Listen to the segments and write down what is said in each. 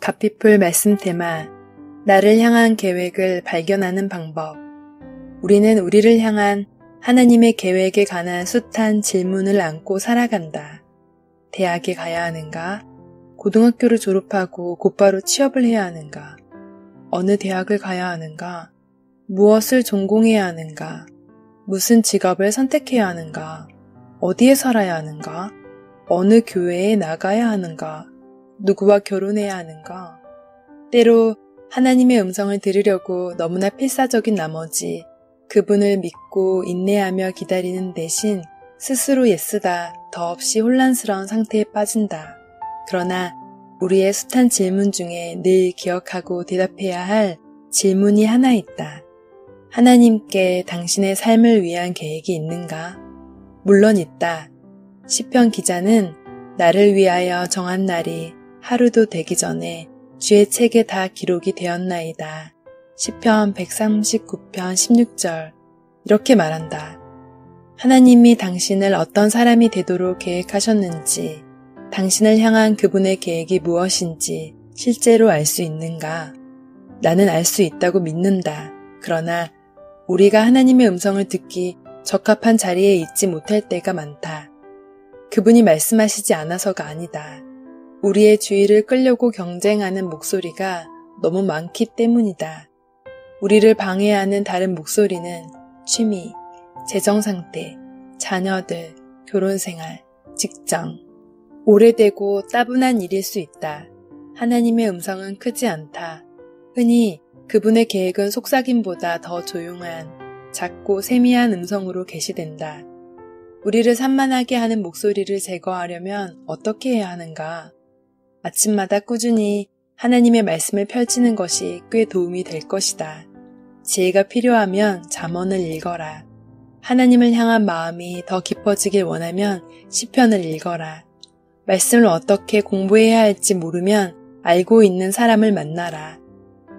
갓피플 말씀 테마, 나를 향한 계획을 발견하는 방법. 우리는 우리를 향한 하나님의 계획에 관한 숱한 질문을 안고 살아간다. 대학에 가야 하는가? 고등학교를 졸업하고 곧바로 취업을 해야 하는가? 어느 대학을 가야 하는가? 무엇을 전공해야 하는가? 무슨 직업을 선택해야 하는가? 어디에 살아야 하는가? 어느 교회에 나가야 하는가? 누구와 결혼해야 하는가? 때로 하나님의 음성을 들으려고 너무나 필사적인 나머지 그분을 믿고 인내하며 기다리는 대신 스스로 애쓰다 더없이 혼란스러운 상태에 빠진다. 그러나 우리의 숱한 질문 중에 늘 기억하고 대답해야 할 질문이 하나 있다. 하나님께 당신의 삶을 위한 계획이 있는가? 물론 있다. 시편 기자는 나를 위하여 정한 날이 하루도 되기 전에 주의 책에 다 기록이 되었나이다. 시편 139편 16절 이렇게 말한다. 하나님이 당신을 어떤 사람이 되도록 계획하셨는지, 당신을 향한 그분의 계획이 무엇인지 실제로 알 수 있는가? 나는 알 수 있다고 믿는다. 그러나 우리가 하나님의 음성을 듣기 적합한 자리에 있지 못할 때가 많다. 그분이 말씀하시지 않아서가 아니다. 우리의 주의를 끌려고 경쟁하는 목소리가 너무 많기 때문이다. 우리를 방해하는 다른 목소리는 취미, 재정 상태, 자녀들, 결혼생활, 직장. 오래되고 따분한 일일 수 있다. 하나님의 음성은 크지 않다. 흔히 그분의 계획은 속삭임보다 더 조용한, 작고 세미한 음성으로 계시된다. 우리를 산만하게 하는 목소리를 제거하려면 어떻게 해야 하는가? 아침마다 꾸준히 하나님의 말씀을 펼치는 것이 꽤 도움이 될 것이다. 지혜가 필요하면 잠언을 읽어라. 하나님을 향한 마음이 더 깊어지길 원하면 시편을 읽어라. 말씀을 어떻게 공부해야 할지 모르면 알고 있는 사람을 만나라.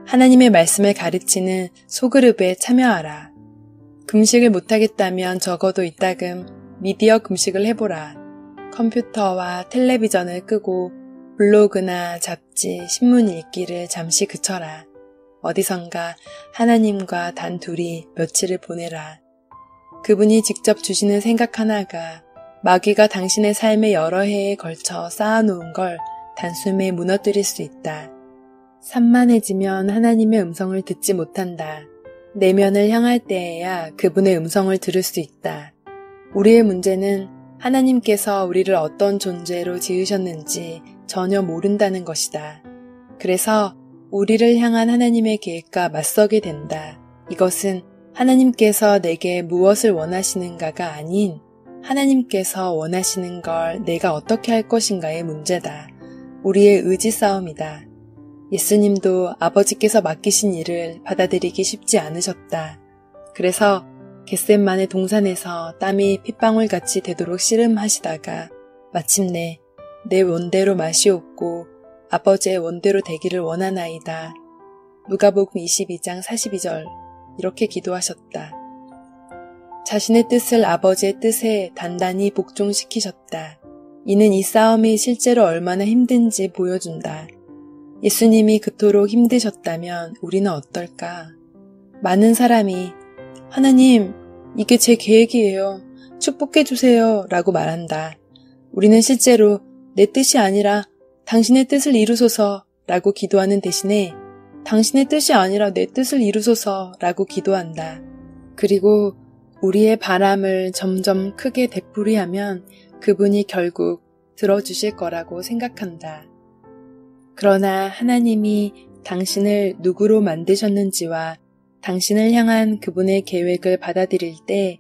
하나님의 말씀을 가르치는 소그룹에 참여하라. 금식을 못하겠다면 적어도 이따금 미디어 금식을 해보라. 컴퓨터와 텔레비전을 끄고 블로그나 잡지, 신문 읽기를 잠시 그쳐라. 어디선가 하나님과 단둘이 며칠을 보내라. 그분이 직접 주시는 생각 하나가 마귀가 당신의 삶의 여러 해에 걸쳐 쌓아놓은 걸 단숨에 무너뜨릴 수 있다. 산만해지면 하나님의 음성을 듣지 못한다. 내면을 향할 때에야 그분의 음성을 들을 수 있다. 우리의 문제는 하나님께서 우리를 어떤 존재로 지으셨는지 전혀 모른다는 것이다. 그래서 우리를 향한 하나님의 계획과 맞서게 된다. 이것은 하나님께서 내게 무엇을 원하시는가가 아닌 하나님께서 원하시는 걸 내가 어떻게 할 것인가의 문제다. 우리의 의지 싸움이다. 예수님도 아버지께서 맡기신 일을 받아들이기 쉽지 않으셨다. 그래서 겟셋만의 동산에서 땀이 핏방울같이 되도록 씨름하시다가 마침내 내 원대로 마시옵고 아버지의 원대로 되기를 원하나이다. 누가복음 22장 42절 이렇게 기도하셨다. 자신의 뜻을 아버지의 뜻에 단단히 복종시키셨다. 이는 이 싸움이 실제로 얼마나 힘든지 보여준다. 예수님이 그토록 힘드셨다면 우리는 어떨까? 많은 사람이 하나님, 이게 제 계획이에요. 축복해주세요. 라고 말한다. 우리는 실제로 내 뜻이 아니라 당신의 뜻을 이루소서 라고 기도하는 대신에 당신의 뜻이 아니라 내 뜻을 이루소서 라고 기도한다. 그리고 우리의 바람을 점점 크게 되풀이하면 그분이 결국 들어주실 거라고 생각한다. 그러나 하나님이 당신을 누구로 만드셨는지와 당신을 향한 그분의 계획을 받아들일 때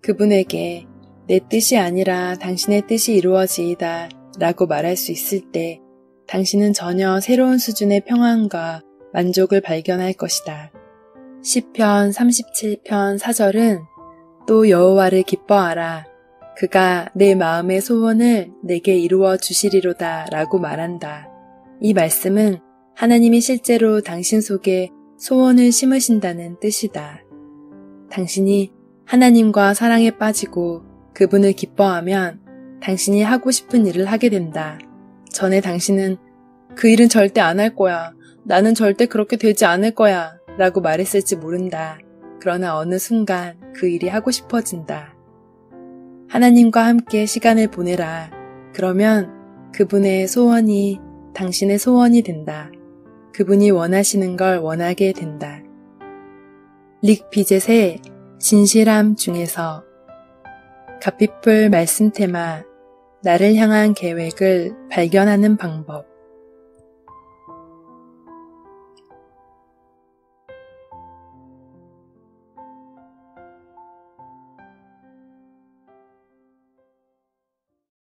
그분에게 내 뜻이 아니라 당신의 뜻이 이루어지이다 라고 말할 수 있을 때 당신은 전혀 새로운 수준의 평안과 만족을 발견할 것이다. 시편 37편 4절은 또 여호와를 기뻐하라. 그가 내 마음의 소원을 내게 이루어 주시리로다 라고 말한다. 이 말씀은 하나님이 실제로 당신 속에 소원을 심으신다는 뜻이다. 당신이 하나님과 사랑에 빠지고 그분을 기뻐하면 당신이 하고 싶은 일을 하게 된다. 전에 당신은 그 일은 절대 안 할 거야. 나는 절대 그렇게 되지 않을 거야. 라고 말했을지 모른다. 그러나 어느 순간 그 일이 하고 싶어진다. 하나님과 함께 시간을 보내라. 그러면 그분의 소원이 당신의 소원이 된다. 그분이 원하시는 걸 원하게 된다. 릭 비젯의 진실함 중에서 갓빛불 말씀 테마 나를 향한 계획을 발견하는 방법